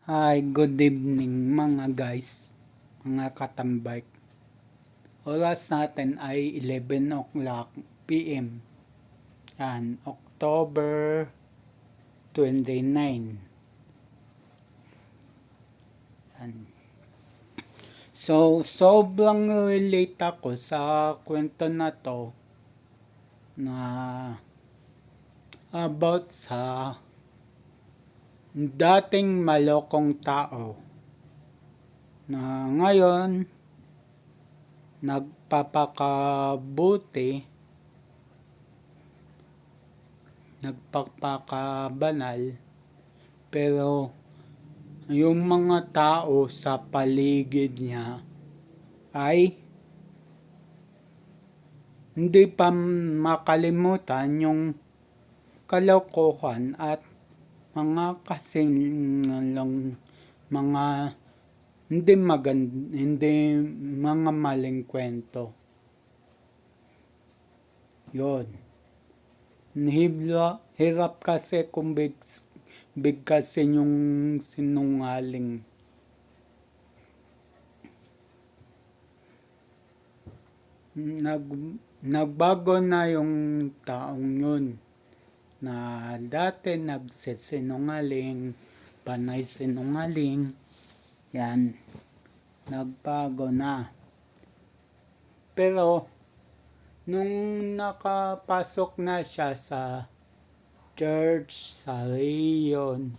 Hi, good evening mga guys, mga katambike. Oras natin ay 11 o'clock PM. Yan, October 29. Yan. So, sobrang relate ako sa kwento na to na about sa dating malokong tao na ngayon nagpapakabanal, pero yung mga tao sa paligid niya ay hindi pa makalimutan yung kalokohan at mga kasingalang mga hindi mga maling kwento. Yun. Hirap kasi kung bigkasin yung sinungaling. Nagbago na yung taong yun na dati nagsisinungaling, panay sinungaling. Yan, nagbago na. Pero nung nakapasok na siya sa church, sa reliyon,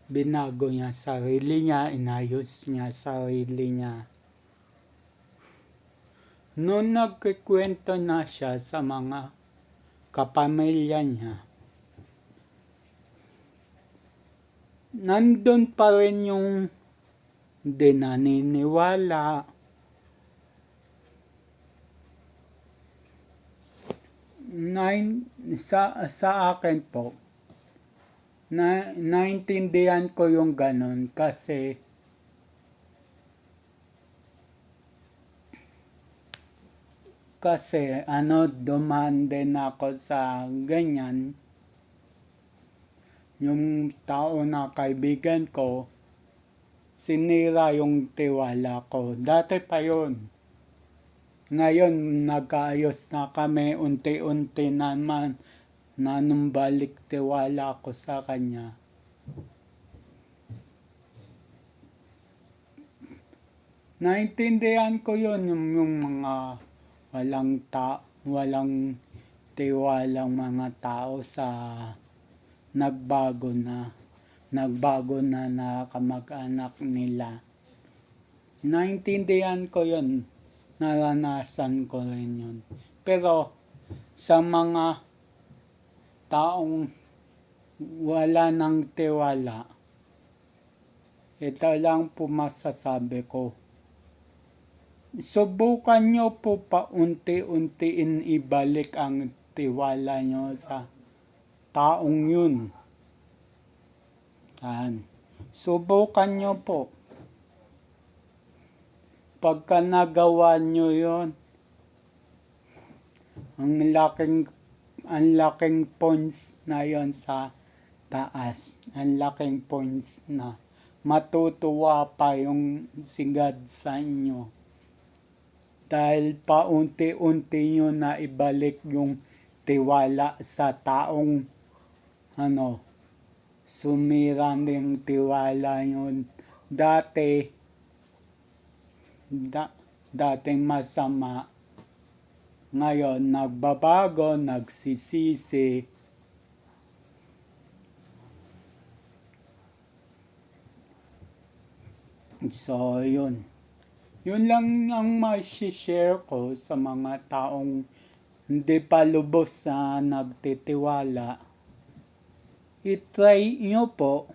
binago niya sarili niya, inayos niya sarili niya. Nung nagkikwento na siya sa mga kapamilya niya, nandun pa rin yung hindi naniniwala. Sa akin po, naintindihan ko yung ganun kasi dumaan din ako sa ganyan. Yung tao na kaibigan ko, sinira yung tiwala ko. Dati pa yun. Ngayon, nagkaayos na kami, unti-unti naman nanumbalik tiwala ko sa kanya. Naintindihan ko yun, yung mga walang tiwalang mga tao sa nagbago na kamag-anak nila. Naintindihan ko yun, naranasan ko rin yun. Pero sa mga taong wala ng tiwala, ito lang po masasabi ko. Subukan nyo po paunti-untiin ibalik ang tiwala nyo sa taong yun. Subukan nyo po. Pagka nagawa nyo yun, ang laking points na yon sa taas. Ang laking points na matutuwa pa yung sigad sa inyo. Dahil paunti-unti nyo na ibalik yung tiwala sa taong sumira ng tiwala nyo dating masama. Ngayon, nagbabago, nagsisisi. So, yun. Yun lang ang ma-share ko sa mga taong hindi pa lubos na nagtitiwala. I-try nyo po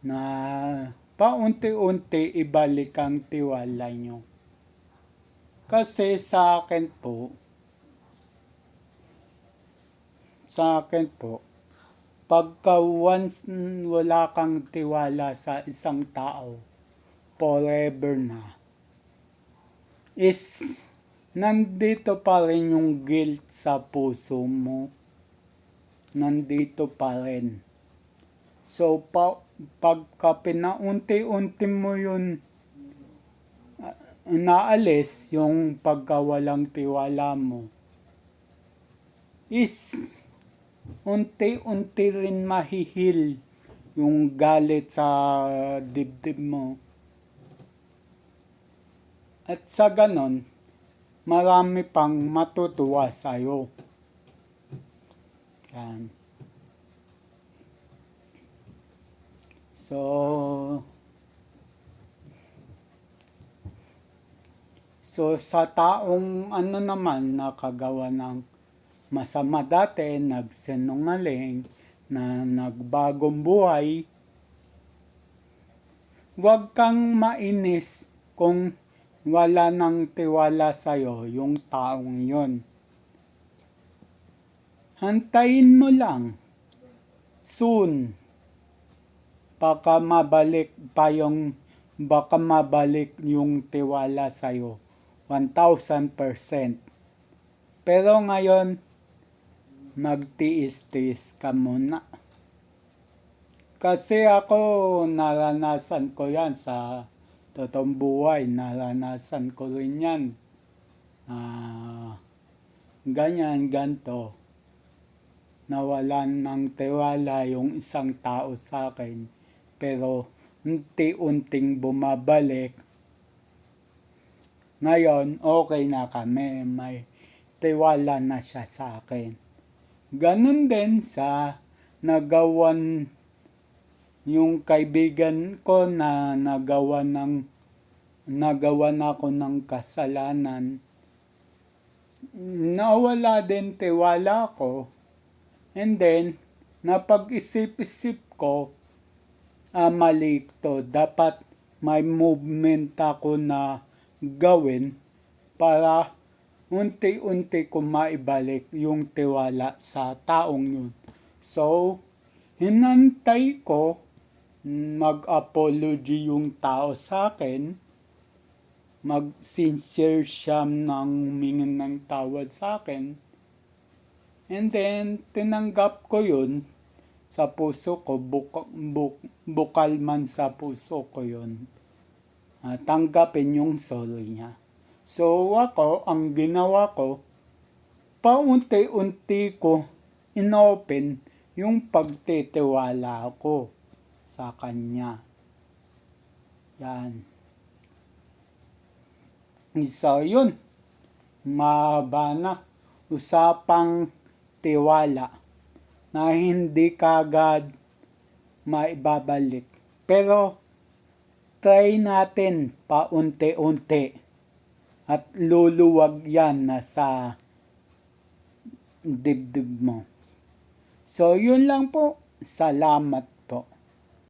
na paunti-unti ibalik ang tiwala nyo. Kasi sa akin po, pagka once wala kang tiwala sa isang tao, forever na, is nandito pa rin yung guilt sa puso mo. Nandito pa rin. So, pagka pinaunti-unti mo yun, naalis yung pagkawalang tiwala mo, is unti-unti rin mahihil yung galit sa dibdib mo. At sa ganon, marami pang matutuwa sa'yo. Yan. So sa taong naman nakagawa ng masama dati, nagsinungaling, na nagbagong buhay, huwag kang mainis kung wala nang tiwala sa'yo yung taong yon. Hantayin mo lang. Soon, baka mabalik yung tiwala sa'yo. 1,000%. Pero ngayon, magtiis-tiis ka muna. Kasi ako, naranasan ko yan sa totoong buhay. Naranasan ko rin yan. Ganto. Nawalan ng tiwala yung isang tao sa akin. Pero, unti-unting bumabalik. Ngayon, okay na kami. May tiwala na siya sa akin. Ganun din sa nagawan yung kaibigan ko na nagawan ako ng kasalanan. Nawala din tiwala ko. And then, napag-isip-isip ko, mali to. Dapat may movement ako na gawin para unti-unti ko maibalik yung tiwala sa taong yun. So, hinantay ko mag-apology yung tao sa akin, mag-sincere siya ng humingi ng tawad sa akin, and then tinanggap ko yun sa puso ko, bukal man sa puso ko yun. Tanggapin yung sorry niya. So ako, ang ginawa ko, paunti-unti ko inopen yung pagtitiwala ko sa kanya. Yan. So yun, mahaba na. Usapang tiwala na hindi kagad maibabalik. Pero try natin paunti-unti at luluwag yan na sa dibdib mo. So yun lang po. Salamat